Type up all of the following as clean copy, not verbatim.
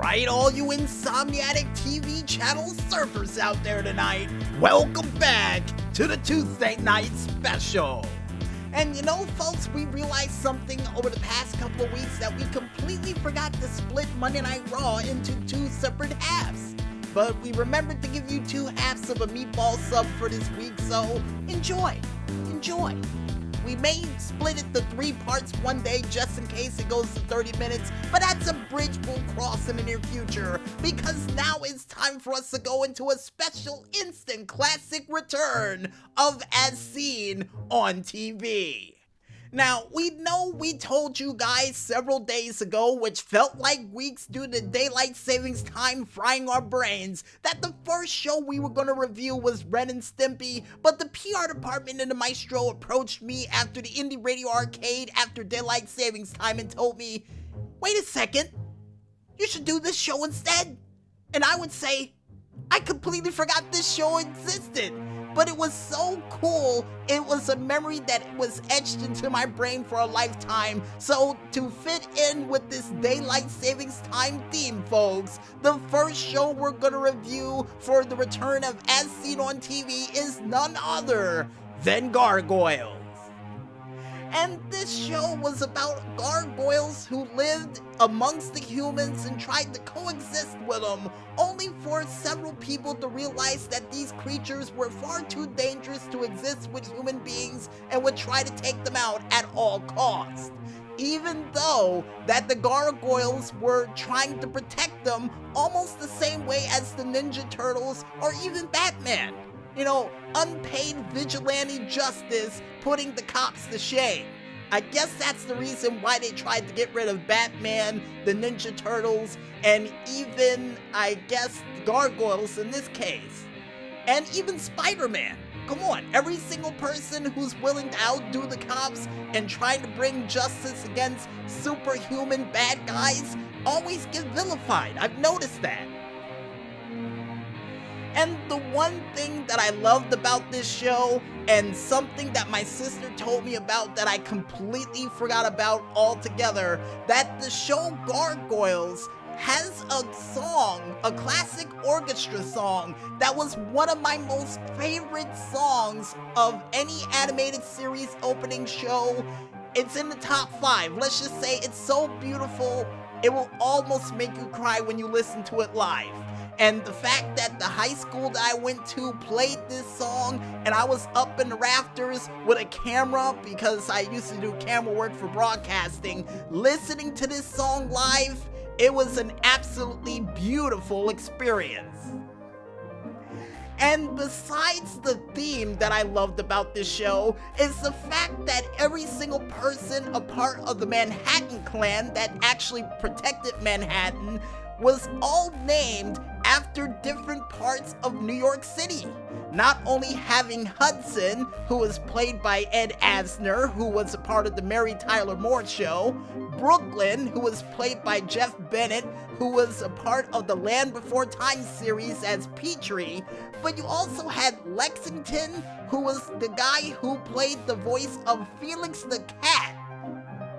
right, all you insomniac TV channel surfers out there tonight, welcome back to the Tuesday Night Special. And you know, folks, we realized something over the past couple of weeks that we completely forgot to split Monday Night Raw into two separate halves. But we remembered to give you two halves of a meatball sub for this week, so enjoy. We may split it to 3 parts one day just in case it goes to 30 minutes, but that's a bridge we'll cross in the near future, because now it's time for us to go into a special instant classic return of As Seen on TV. Now, we know we told you guys several days ago, which felt like weeks due to daylight savings time frying our brains, that the first show we were going to review was Ren and Stimpy, but the PR department in the Maestro approached me after the Indie Radio Arcade after daylight savings time and told me, wait a second, you should do this show instead. And I would say, I completely forgot this show existed. But it was so cool, it was a memory that was etched into my brain for a lifetime. So to fit in with this daylight savings time theme, folks, the first show we're gonna review for the return of As Seen on TV is none other than Gargoyles. And this show was about gargoyles who lived amongst the humans and tried to coexist with them, only for several people to realize that these creatures were far too dangerous to exist with human beings and would try to take them out at all costs. Even though that the gargoyles were trying to protect them almost the same way as the Ninja Turtles or even Batman. You know, unpaid vigilante justice putting the cops to shame. I guess that's the reason why they tried to get rid of Batman, the Ninja Turtles, and even, I guess, Gargoyles in this case. And even Spider-Man. Come on, every single person who's willing to outdo the cops and trying to bring justice against superhuman bad guys always get vilified. I've noticed that. And the one thing that I loved about this show, and something that my sister told me about that I completely forgot about altogether, that the show Gargoyles has a song, a classic orchestra song, that was one of my most favorite songs of any animated series opening show. It's in the top 5. Let's just say it's so beautiful, it will almost make you cry when you listen to it live. And the fact that the high school that I went to played this song, and I was up in the rafters with a camera because I used to do camera work for broadcasting, listening to this song live, it was an absolutely beautiful experience. And besides the theme that I loved about this show is the fact that every single person a part of the Manhattan clan that actually protected Manhattan was all named after different parts of New York City. Not only having Hudson, who was played by Ed Asner, who was a part of the Mary Tyler Moore Show, Brooklyn, who was played by Jeff Bennett, who was a part of the Land Before Time series as Petrie, but you also had Lexington, who was the guy who played the voice of Felix the Cat.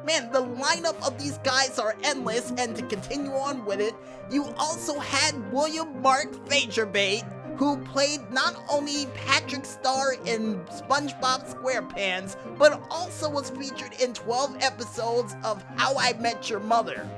Man, the lineup of these guys are endless, and to continue on with it, you also had William Mark Fagerbate, who played not only Patrick Star in SpongeBob SquarePants, but also was featured in 12 episodes of How I Met Your Mother.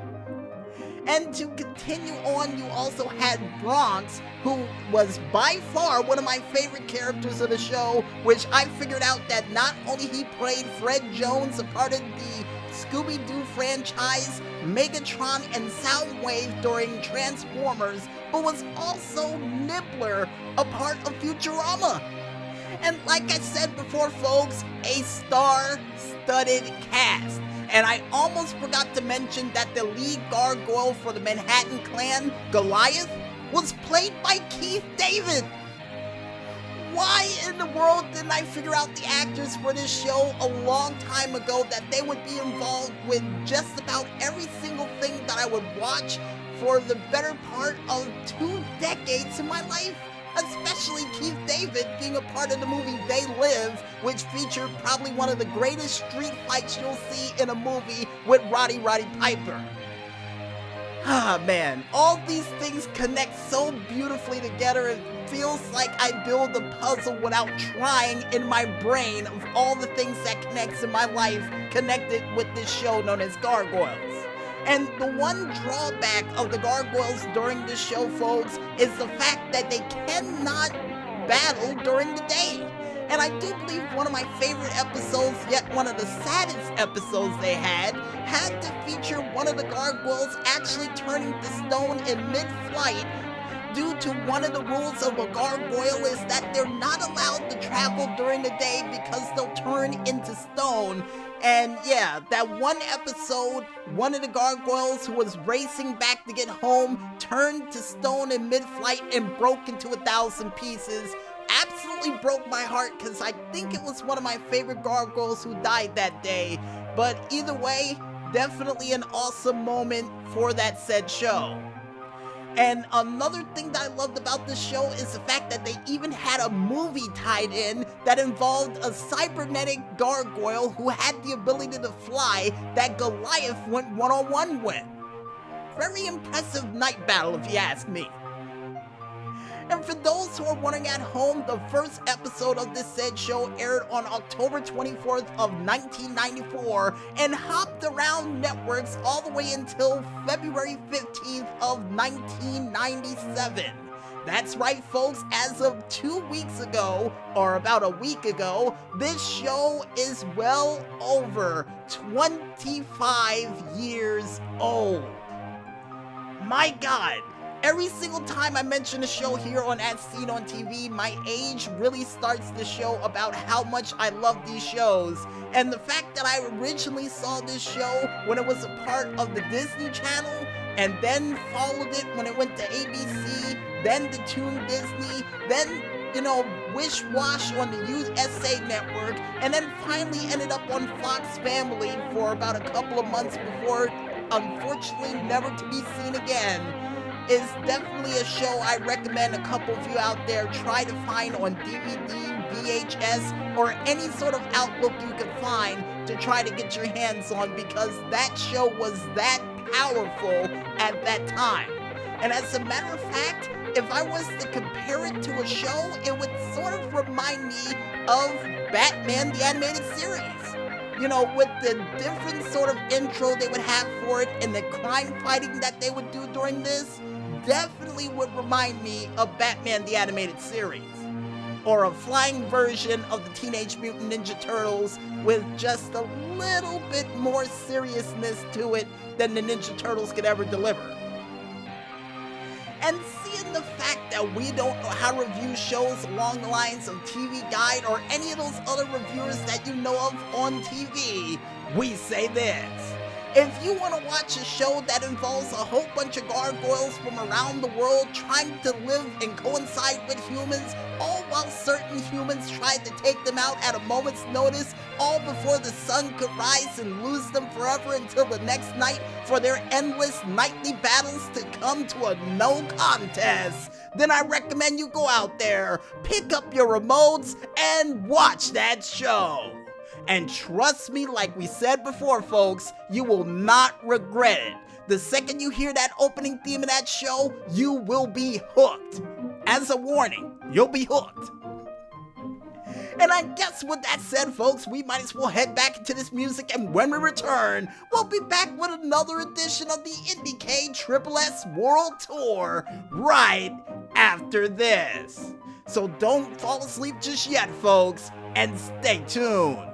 And to continue on, you also had Bronx, who was by far one of my favorite characters of the show, which I figured out that not only he played Fred Jones, a part of the Scooby-Doo franchise, Megatron, and Soundwave during Transformers, but was also Nibbler, a part of Futurama. And like I said before, folks, a star-studded cast. And I almost forgot to mention that the lead gargoyle for the Manhattan clan, Goliath, was played by Keith David. Why in the world didn't I figure out the actors for this show a long time ago that they would be involved with just about every single thing that I would watch for the better part of 2 decades in my life? Especially Keith David being a part of the movie They Live, which featured probably one of the greatest street fights you'll see in a movie with Roddy Piper. Ah, man, all these things connect so beautifully together. It feels like I build a puzzle without trying in my brain of all the things that connects in my life connected with this show known as Gargoyles. And the one drawback of the Gargoyles during this show, folks, is the fact that they cannot battle during the day. And I do believe one of my favorite episodes, yet one of the saddest episodes they had to feature one of the Gargoyles actually turning to stone in mid-flight due to one of the rules of a gargoyle is that they're not allowed to travel during the day because they'll turn into stone. And yeah, that one episode, one of the gargoyles who was racing back to get home turned to stone in mid-flight and broke into 1,000 pieces. Absolutely broke my heart because I think it was one of my favorite gargoyles who died that day. But either way, definitely an awesome moment for that said show. And another thing that I loved about this show is the fact that they even had a movie tied in that involved a cybernetic gargoyle who had the ability to fly that Goliath went one-on-one with. Very impressive night battle if you ask me. And for those who are wondering at home, the first episode of this said show aired on October 24th of 1994 and hopped around networks all the way until February 15th of 1997. That's right, folks, as of 2 weeks ago, or about a week ago, this show is well over 25 years old. My God. Every single time I mention a show here on As Seen on TV, my age really starts to show about how much I love these shows. And the fact that I originally saw this show when it was a part of the Disney Channel, and then followed it when it went to ABC, then to Toon Disney, then, Wish Wash on the USA Network, and then finally ended up on Fox Family for about a couple of months before, unfortunately, never to be seen again. Is definitely a show I recommend a couple of you out there try to find on DVD, VHS, or any sort of outlook you can find to try to get your hands on, because that show was that powerful at that time. And as a matter of fact, if I was to compare it to a show, it would sort of remind me of Batman the Animated Series. With the different sort of intro they would have for it and the crime fighting that they would do during this, definitely would remind me of Batman the Animated Series. Or a flying version of the Teenage Mutant Ninja Turtles with just a little bit more seriousness to it than the Ninja Turtles could ever deliver. And seeing the fact that we don't know how to review shows along the lines of TV Guide or any of those other reviewers that you know of on TV, we say this. If you want to watch a show that involves a whole bunch of gargoyles from around the world trying to live and coincide with humans, all while certain humans tried to take them out at a moment's notice, all before the sun could rise and lose them forever until the next night for their endless nightly battles to come to a no contest, then I recommend you go out there, pick up your remotes, and watch that show. And trust me, like we said before, folks, you will not regret it. The second you hear that opening theme of that show, you will be hooked. As a warning, you'll be hooked. And I guess with that said, folks, we might as well head back into this music, and when we return, we'll be back with another edition of the IndieK SSS World Tour right after this. So don't fall asleep just yet, folks, and stay tuned.